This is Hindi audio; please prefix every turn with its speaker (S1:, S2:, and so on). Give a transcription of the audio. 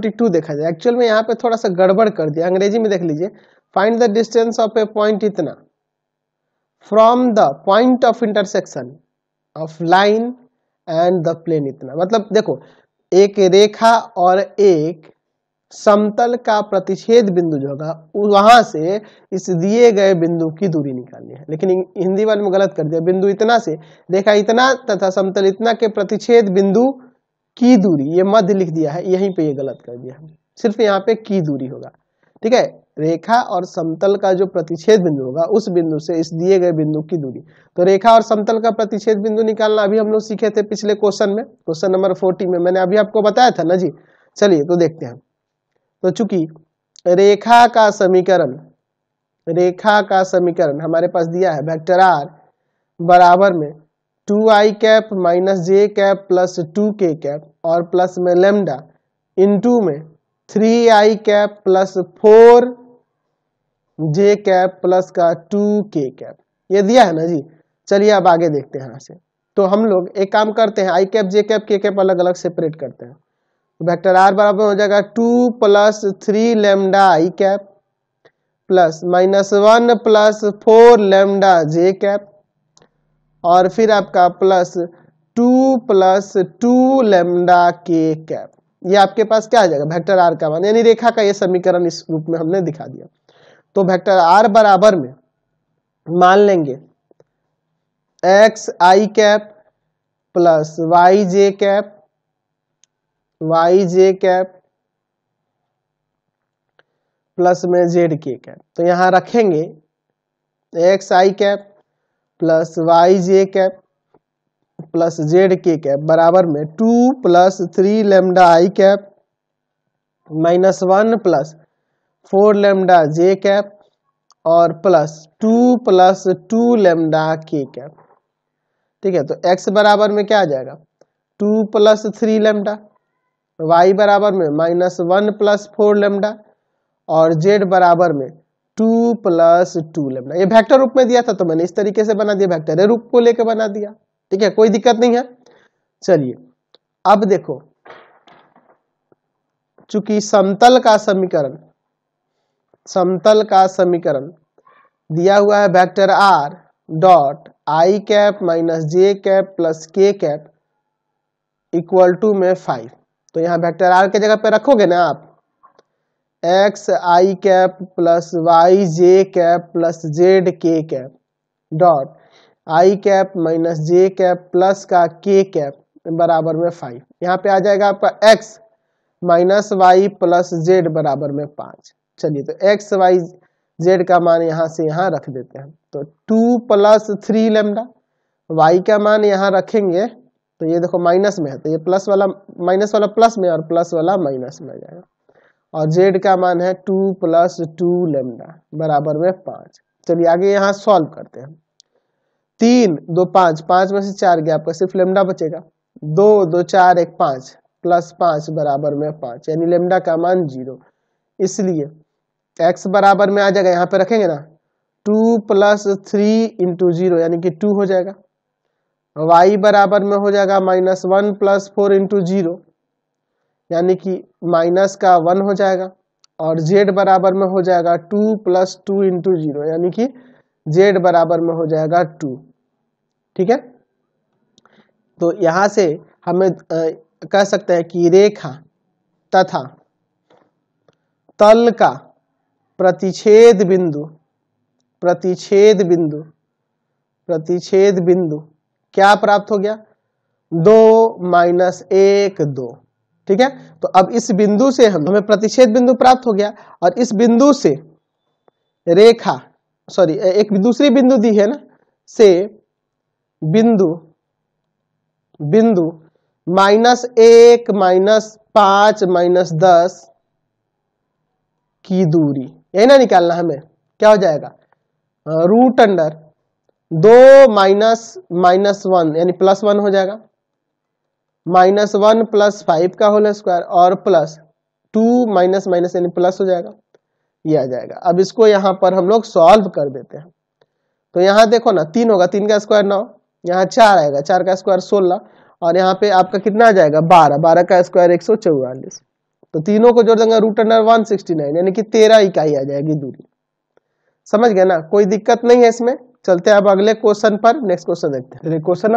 S1: 52 देखा जाए। एक्चुअल में यहाँ पे थोड़ा सा गड़बड़ कर दिया, अंग्रेजी में देख लीजिए, find the distance of a point इतना from the point of intersection of line and the plane इतना। मतलब देखो, एक रेखा और एक समतल का प्रतिच्छेद बिंदु जो होगा वहां से इस दिए गए बिंदु की दूरी निकालनी है। लेकिन हिंदी वाले में गलत कर दिया, बिंदु इतना से रेखा इतना तथा समतल इतना के प्रतिच्छेद बिंदु की दूरी, ये मध्य लिख दिया है, यहीं पे ये गलत कर दिया है, सिर्फ यहाँ पे की दूरी होगा। ठीक है, रेखा और समतल का जो प्रतिच्छेद बिंदु होगा उस बिंदु से इस दिए गए बिंदु की दूरी। तो रेखा और समतल का प्रतिच्छेद बिंदु निकालना अभी हम लोग सीखे थे पिछले क्वेश्चन में, क्वेश्चन नंबर 40 में मैंने अभी आपको बताया था ना जी। चलिए तो देखते हैं। तो चूंकि रेखा का समीकरण हमारे पास दिया है वेक्टर आर बराबर में 2i कैप माइनस जे कैप प्लस 2k कैप और प्लस में लेमडा इंटू में 3i cap plus 4j cap plus का 2k कैप, ये दिया है ना जी। चलिए अब आगे देखते हैं यहाँ से। तो हम लोग एक काम करते हैं, आई कैप जे कैप के कैप अलग अलग सेपरेट करते हैं। वेक्टर आर बराबर हो जाएगा 2 plus 3 lambda I cap plus minus 1 plus 4 lambda J cap और फिर आपका प्लस 2 प्लस 2 लेमडा के कैप। ये आपके पास क्या आ जाएगा, वेक्टर आर का मान, यानी रेखा का ये समीकरण इस रूप में हमने दिखा दिया। तो वेक्टर आर बराबर में मान लेंगे एक्स आई कैप प्लस वाई जे कैप प्लस में जेड के कैप। तो यहां रखेंगे एक्स आई कैप प्लस वाई जे कैप प्लस जेड के कैप बराबर में 2 plus 3 lambda I cap minus 1 plus 4 lambda J cap और प्लस 2 प्लस 2 लेमडा के कैप। ठीक है, तो x बराबर में क्या आ जाएगा 2 प्लस 3 लेमडा, y बराबर में माइनस 1 प्लस 4 लेमडा और z बराबर में 2 प्लस 2 लेमडा। ये वेक्टर रूप में दिया था तो मैंने इस तरीके से बना दिया, वेक्टर रूप को लेकर बना दिया। ठीक है, कोई दिक्कत नहीं है। चलिए अब देखो, चूंकि समतल का समीकरण दिया हुआ है vector r dot I cap minus J cap plus के कैप इक्वल टू में 5। तो यहाँ वेक्टर आर के जगह पे रखोगे ना आप एक्स आई कैप प्लस वाई जे कैप प्लस जेड के cap dot I cap minus J cap plus का के कैप बराबर में 5। यहाँ पे आ जाएगा आपका X minus Y plus Z बराबर में 5। चलिए तो एक्स वाई जेड का मान यहाँ से यहाँ रख देते हैं। तो 2 प्लस 3 लेमडा, वाई का मान यहाँ रखेंगे तो ये देखो माइनस में है तो ये प्लस वाला माइनस वाला प्लस में और प्लस वाला माइनस में आ जाएगा और जेड का मान है 2 प्लस 2 लेमडा बराबर में 5। चलिए आगे यहाँ सॉल्व करते हैं। 3 2 5, 5 में से 4 गया, आपका सिर्फ लेमडा बचेगा। 2 2 4 1 5 प्लस 5 बराबर में 5, यानी लेमडा का मान 0। इसलिए x बराबर में आ जाएगा, यहाँ पे रखेंगे ना 2 प्लस 3 इंटू 0 यानी कि 2 हो जाएगा। y बराबर में हो जाएगा माइनस 1 प्लस 4 इंटू 0 यानी कि माइनस का 1 हो जाएगा और z बराबर में हो जाएगा 2 प्लस 2 इंटू 0 यानी कि z बराबर में हो जाएगा 2। ठीक है, तो यहां से हमें कह सकते हैं कि रेखा तथा तल का प्रतिच्छेद बिंदु क्या प्राप्त हो गया 2 माइनस 1 2। ठीक है, तो अब इस बिंदु से हमें प्रतिच्छेद बिंदु प्राप्त हो गया और इस बिंदु से रेखा एक दूसरी बिंदु दी है ना से बिंदु माइनस 1 माइनस 5 माइनस 10 की दूरी, यही ना निकालना हमें। क्या हो जाएगा रूट अंडर 2 माइनस 1 यानी प्लस 1 हो जाएगा, माइनस 1 प्लस 5 का होल स्क्वायर और प्लस 2 माइनस माइनस यानी प्लस हो जाएगा, ये आ जाएगा। अब इसको यहाँ पर हम लोग सॉल्व कर देते हैं। तो यहाँ देखो ना 3 होगा, 3 का स्क्वायर 9, यहाँ 4 आएगा, 4 का स्क्वायर 16 और यहाँ पे आपका कितना आ जाएगा 12, 12 का स्क्वायर 144। तो तीनों को जोड़ देंगे रूट अंडर 169 यानी कि 13 इकाई आ जाएगी दूरी। समझ गए ना, कोई दिक्कत नहीं है इसमें। चलते हैं अब अगले क्वेश्चन पर। नेक्स्ट क्वेश्चन देखते हैं। क्वेश्चन